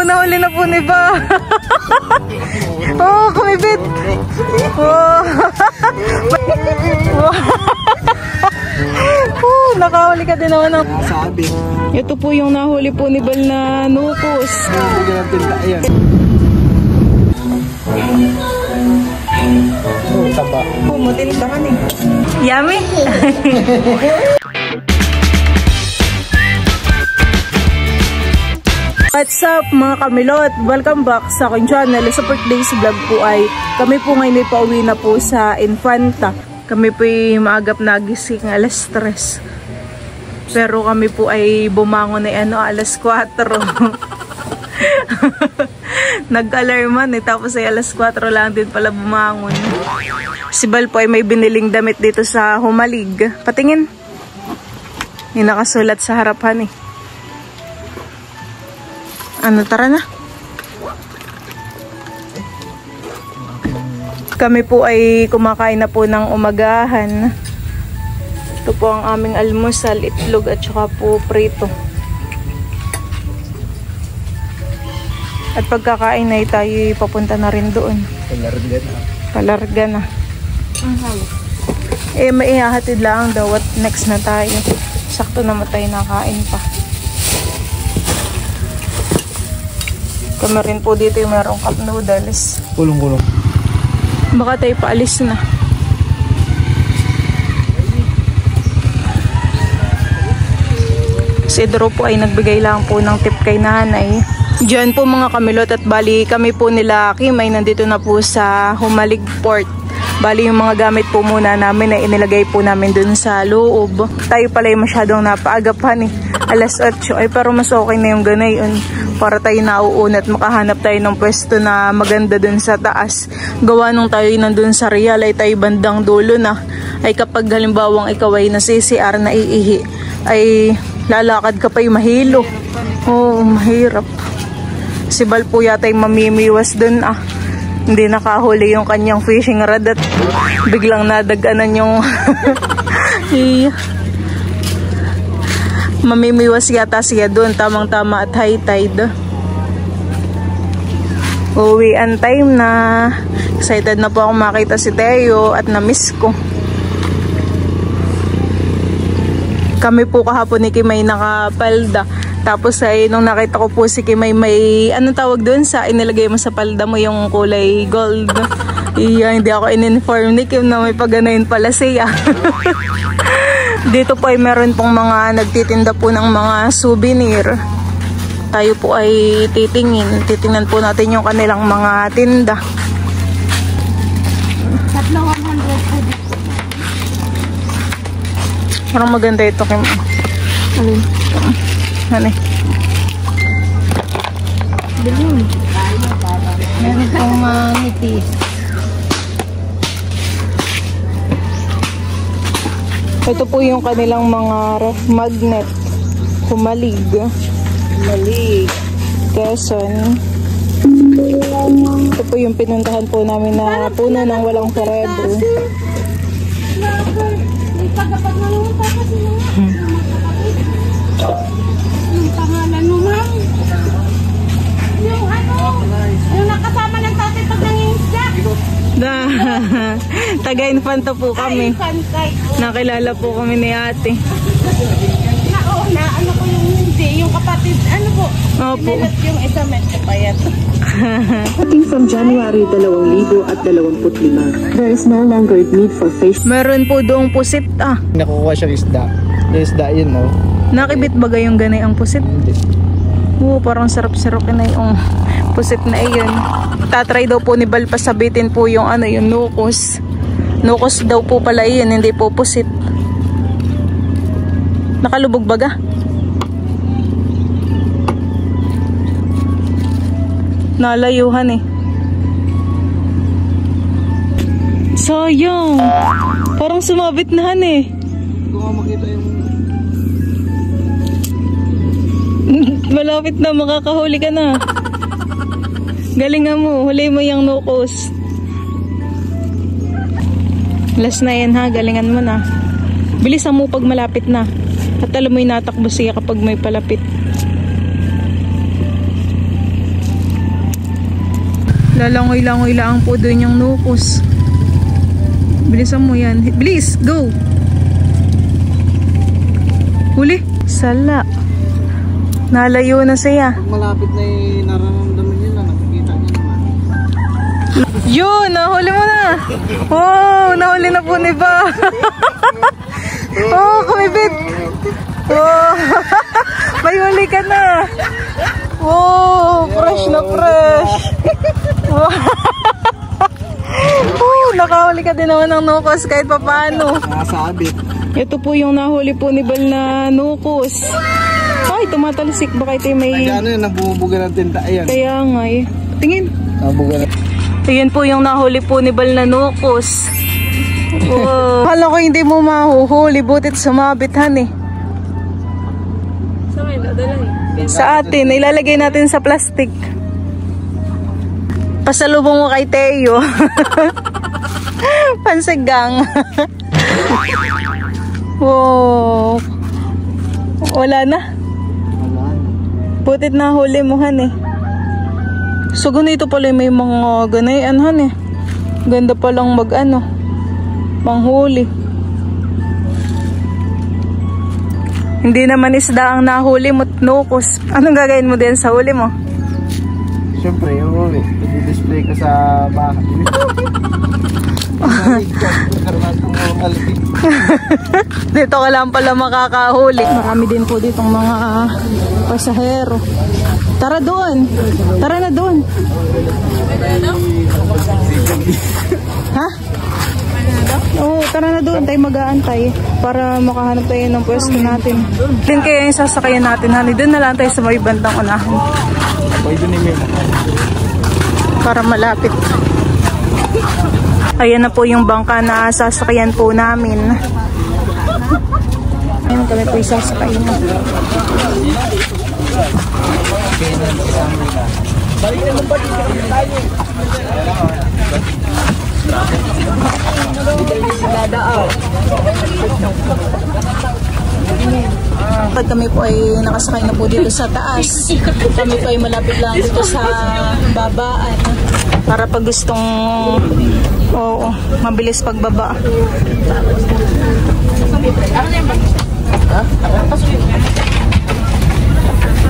nahuli na po ni Ba. Oh, kumibit. Oh. Nakahuli ka din naman ng... Ito po yung nahuli po ni Bal na nukos. Pumutin ka man eh. Yummy! What's up mga kamilot? Welcome back sa aking channel. Sa birthday vlog po ay kami po ngayon ay pauwi na po sa Infanta. Kami po ay maagap nagising alas 3. Pero kami po ay bumangon ay alas 4. Nag-alarman eh. Tapos ay alas 4 lang din pala bumangon. Si Bal po ay may biniling damit dito sa Humalig. Patingin. Yung nakasulat sa harapan eh. Ano, tara na. Kami po ay kumakain na po ng umagahan. Ito po ang aming almusal, itlog at saka po prito. At pagkakain ay tayo papunta na rin doon. Palarga na. Palarga na. Eh, maihahatid lang daw at next na tayo. Sakto naman tayo nakain pa. Kami rin po dito yung merong cup noodles. Kulong-kulong. Baka tayo paalis na. Si Drew po ay nagbigay lang po ng tip kay nanay. Diyan po mga kamilot at bali kami po nila Kim ay nandito na po sa Humalig Port. Bali yung mga gamit po muna namin ay inilagay po namin dun sa loob. Tayo pala ay masyadong napaagapan eh. Alas 8 ay pero mas okay na yung ganayon. Para tayo nauuna at makahanap tayo ng pwesto na maganda dun sa taas. Gawa nung tayo nandun sa Real ay tayo bandang dulo na. Ay kapag halimbawang ikaw ay nasi-CR na iihi ay lalakad ka pa yung mahilo. Oo, mahirap. Si Bal po yata yung mamimiwas dun ah. Hindi nakahuli yung kanyang fishing rod at biglang nadaganan yung mamimiwas yata siya dun. Tamang tama at high tide. Uwian time na. Excited na po ako makita si Teo at na-miss ko. Kami po kahapon ni Kimay nakapalda. Tapos ay nung nakita ko po si Kimay may anong tawag doon sa inilagay mo sa palda mo yung kulay gold. Hindi ako in-inform ni Kim na may paganayin pala siya. Dito po ay meron pong mga nagtitinda po ng mga souvenir. Tayo po ay titingnan po natin yung kanilang mga tinda. 300 po. Parang maganda ito, Kim. Alin? Ano eh? Bilhin. Meron pong nipis. Ito po yung kanilang mga ref magnet. Humalig. Humalig. Quezon. Ito po yung pinuntahan po namin na puno ng walang cerebro. Pagkapag nangunta kasi yung pangalan mo, ma'am. Yung ano, yung nakasama ng tatay pag nangingisda. Taga-Infanta po kami. Nakilala po kami ni ate. Ano ko yung hindi, yung kapatid, ano po? Opo. Sinalat yung isa medyo payat. Starting from January 2025, there is no longer need for face. Meron po doong pusit ah. Nakukuha siyang isda. Yung isda yun, no? Nakibit ba yung ganay ang pusit? Hindi. Oo, parang sarap-sarap na yung pusit na iyon. Tatry daw po ni Bal pasabitin po yung ano, yung nukos. Nukos daw po pala iyon, hindi po pusit. Nakalubog baga? Nalayuhan eh. Sayang. Parang sumabit na han eh. Kung makita yung... Malapit na, makakahuli ka na. Galingan mo, huli mo yung nukos. Last na yan ha, galingan mo na. Bilisan mo pag malapit na. At alam mo yung natakbo siya kapag may palapit. Lalangoy-langoy lang po doon yung nukos. Bilisan mo yan. Bilis, go! Huli. Sala. Nalayo na siya. Pag malapit na nararamdaman niya na, nakikita niya naman. Yun, nahuli mo na. Wow, nahuli na po ni Ba. Oh, kumibit. Wow. May huli ka na. Wow, fresh na fresh. Wow. Nakahuli ka din naman ng nukos kahit papaano. Nakasabit. Ito po yung nahuli po ni Bal na nukos. Ay, tumatalsik. Baka ito may... Ano yun, nabubuga ng tinta. Ayan. Kaya nga eh. Tingin. Nabubuga na. Ayan po yung nahuli po ni Bal na nukos. Wow. Kala ko hindi mo mahuhuli. Butit sumabitan eh. Sa atin. Ilalagay natin sa plastic. Pasalubong mo kay Teo. Pansigang. Wow. Wala na. Butit na huli mo han eh. So ganito pala may mga ganayan han eh. Ganda palang mag ano, manghuli. Hindi naman isda ang nahuli mo, nukos. Anong gagawin mo din sa huli mo? Siyempre, yung i-display ko sa bahay. Dito ka lang pala makakahuli. Marami din po ditong mga pasahero. Tara doon. Tara na doon. Ha? Oo, tara na doon. Tayo mag-aantay para makahanap tayo ng pwesto natin. Din kaya yung sasakayan natin, honey. Doon na lang tayo sa may bandang unahan. Para malapit. Ayan na po yung bangka na sasakyan po namin. Ayun kami po yung sasakyan. Pag kami po ay nakasakay na po dito sa taas, kami po ay malapit lang dito sa babaan para pag gustong mabilis pagbaba.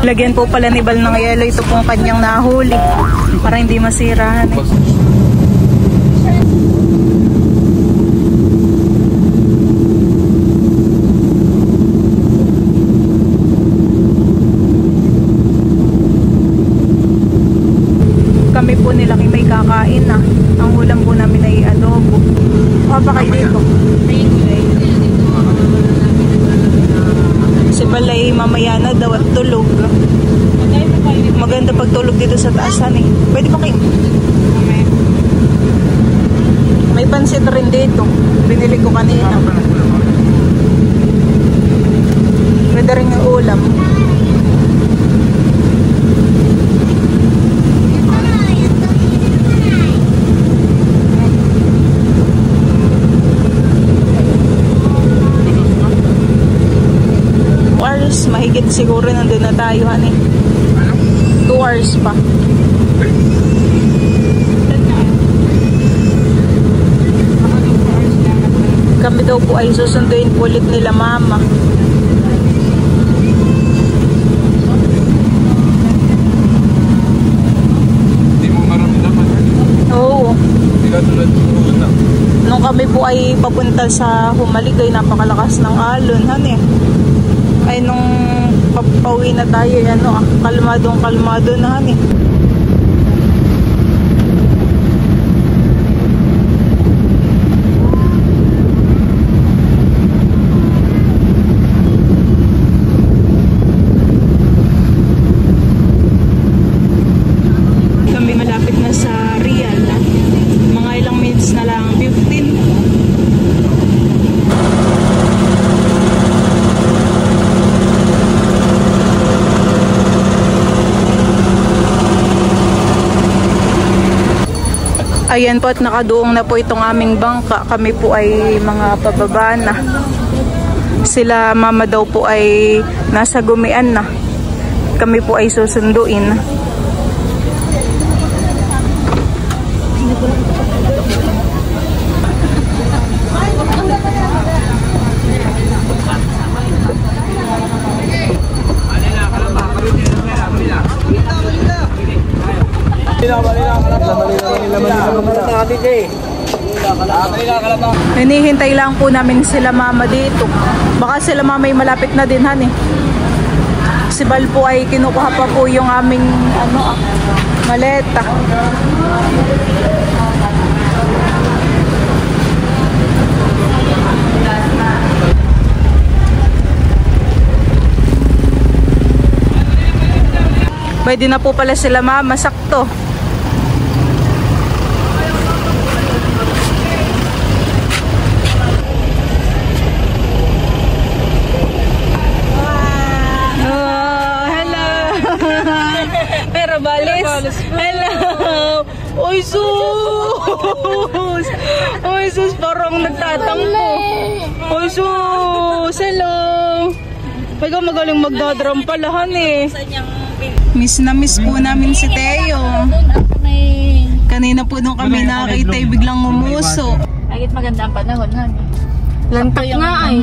Lagyan po pala ni Bal ng yelo ito pong kanyang nahuli para hindi masirahan. Kami po nila may kakain na. Ang ulam po namin ay adobo. Pa kayo dito? Si Balay mamaya na daw at tulog. Maganda pagtulog dito sa taasan eh. Pwede pa kayo? May pansit rin dito. Binili ko kanina. Pwede rin yung ulam. Mahigit siguro nandun na tayo, honey. 2 hours pa. Kami daw po ay susunduin po ulit nila mama. Hindi mo maramdaman. Oo. Hindi ka tulad na. Nung kami po ay papunta sa Humalig ay napakalakas ng alon, honey. Ay nung pauwi na tayo, kalmado na honey. Kami malapit na sa Real. Mga ilang minutes na lang, 15. Ayan po at nakaduong na po itong aming bangka. Kami po ay mga pababa na. Sila mama daw po ay nasa Gumian na. Kami po ay susunduin. Hinihintay lang po namin sila mama dito. Baka sila mama ay malapit na din, han eh. Si Bal po ay kinukuha pa po yung aming maleta. Pwede na po pala sila mama, sakto. Pero balis. Hello. Oy sus. Oy sus, parang nagtatampo. Oy sus. Hello. Ikaw magaling magdadrum palahan eh. Miss na miss po namin si Teo. Kanina po nung kami nakakita ay biglang umuso. Kahit maganda ang panahon, han. Lantak nga ay.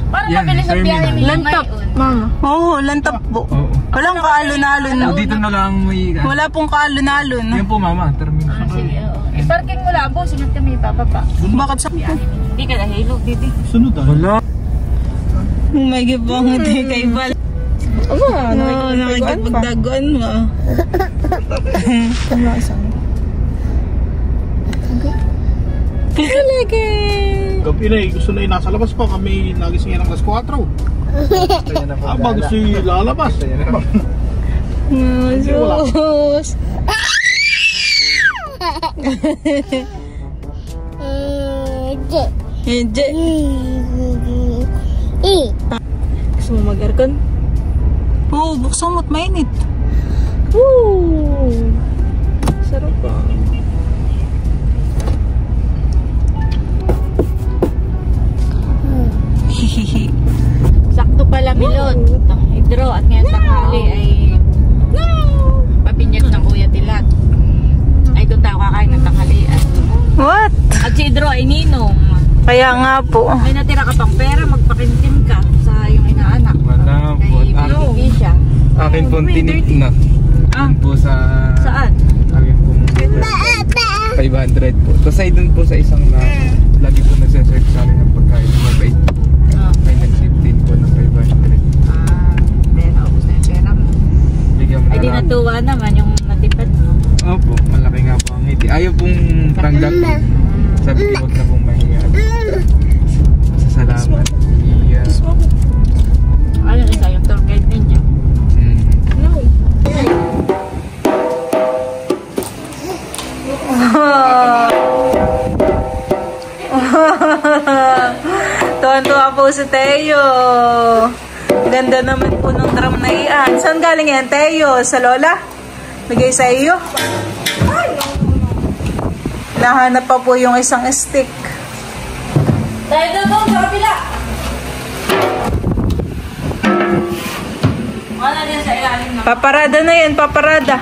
Parang mabilis ang biyahe ni Lantap, mama. Oo, lantap po. Walang kaalon-alon. Dito na lang may... Wala pong kaalon-alon. Yan po mama, terminal. Sige, oo. Parking mo lang po, singat kami bababa. Bakit sa Hindi ka nahilo, didi. Sunod ah. Wala. may gibang hindi kay Bal. Oo, nakikipagdaguan mo. Kalagi. Gabi na gusto na nasa labas pa kami nagising yan ng alas 4. Bago siya lalabas. Sus. Hindi. Gusto mo mag-aircon? Oo, buksan mo't mainit. Woo! Sarap pa. Sakto pala Milot. Hidro at ngayon tanghali ay papinyag ng Kuya Tilat. Ay doon tayo kakain ng tanghalian. What? At si Hidro ay ninong. Kaya nga po. May natira ka pang pera, magpakintim ka sa iyong inaanak. Wala po. Kay Baby siya. Akin po tinik na. Akin po sa... Saan? Akin po 500 po. Tapos ay dun po sa isang na lagi po nagsasearch sa akin ng pagkain. Mabait. May nag-15 po ng 500. Pera, ubus na yung pera mo. Bigyan mo Ay na di lang. natuwa naman yung natipad mo. Opo, malaki nga po ang ngiti. Ayaw pong tanggap. Sabi ko huwag na pong mahiya. Masasalamat. Yeah. Ayun, isa yung tour guide ninyo. Tuwan-tuwa po si Teo. Ganda naman po ng drum na iyan. Saan galing yan, Teo? Sa lola? Bigay sa iyo? Nahanap pa po yung isang stick. Tayo doon sa kapila! Wala din sa ilalim na. Paparada na yan, paparada.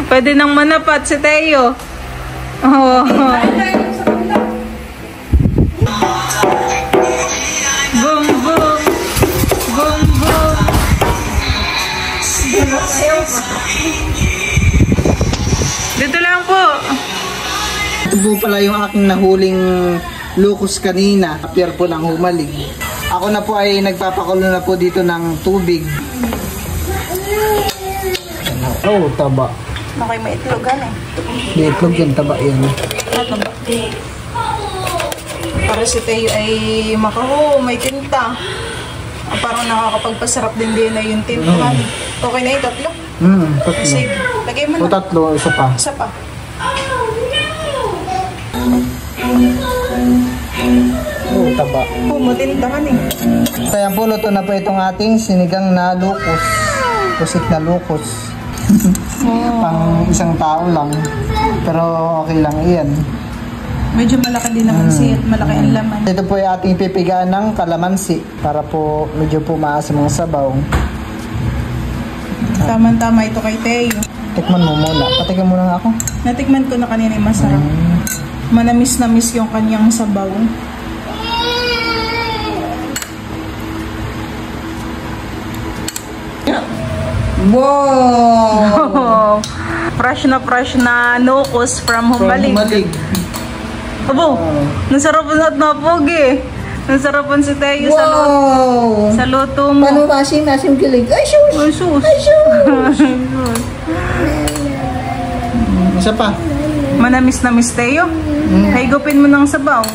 Pwede nang manapat si Teo. Oh. Boom, boom. Boom, boom. Dito lang po. Ito po pala yung aking nahuling locust kanina. Appear po ng humalig. Ako na po ay nagpapakulo na po dito ng tubig. Oh, taba. Okay, may itlogan eh. Di itlog yung taba yan. Ano ba? Para si Teo ay may tinta. Parang nakakapagpasarap din na yung tinta. Okay na yung tatlo? Tatlo. Sige, lagay mo O na. tatlo, isa pa. Isa pa. Oh, taba. Matindahan eh. Kaya po, luto na po itong ating sinigang na locust. Kusik na locust. Pang isang tao lang. Pero okay lang iyan. Medyo malaki din naman siya at malaki ang laman. Ito po yung ating pipigaan ng kalamansi para po medyo po maasim ang sabaw. Tama-tama ito kay Teo. Tikman mo muna. Patikin mo lang ako. Natikman ko na kanina yung masarap. Manamis-namis yung kanyang sabaw. Wow! Fresh na locust from Humalig. Abo, nasarapan at napogi. Nasarapan si Teo Wow! sa luto mo. Paano masim kilig? Ay, sus! Ay, sus. Isa pa. Manamis na miss Teo. Higupin mo ng sabaw.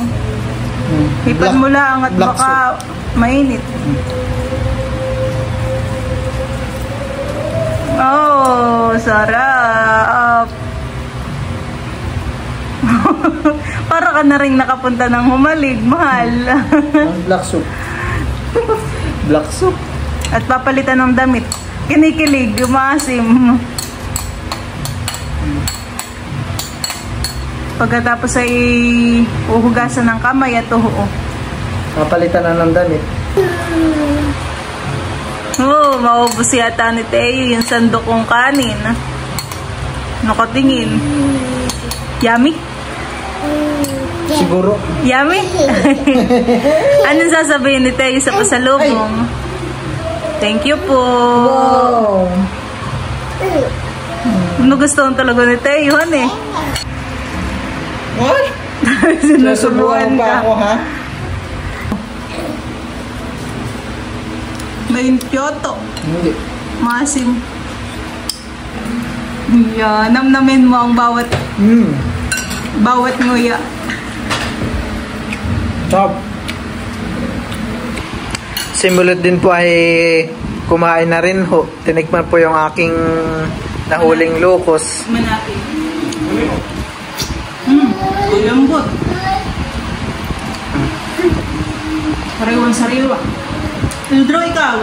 Hipad mo lang at black baka mainit. Oh, sarap. Para ka na rin nakapunta ng Humalig, mahal. Black soup. Black soup. At papalitan ng damit. Kinikilig, umaasim. Pagkatapos ay uhugasan ng kamay at uho. Papalitan na ng damit. Oh, maubos yata ni Teo yung sandok kong kanin. Nakatingin. Yummy? Siguro. Yummy? Anong sasabihin ni Teo sa pasalubong? Thank you po. Wow! Nagustuhan talaga ni Teo, han eh. What? Sinusubuan pa ako, ka. ha? May Kyoto. Hindi. Masim. Yeah, namnamin mo ang bawat nguya. Top. Simulot din po ay kumain na rin ho. Tinikman po yung aking nahuling locust. Manati. Lambot. Sariwan-sariwa. Hydro, ikaw.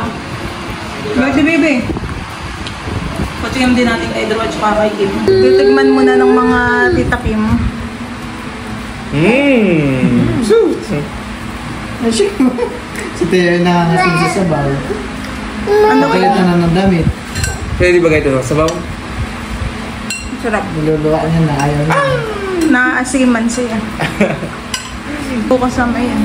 Bakit di, baby? Patingin din natin kay Hydro at saka kay Kim. Titigman muna ng mga tita Kim. Si Teo na natin sa sabaw. Ano kaya? Palitan na ng damit. Pwede ba kayo ito? Sabaw? Sarap. Niluluwa niya na ayaw niya. Naasiman siya. Bukas sama yan.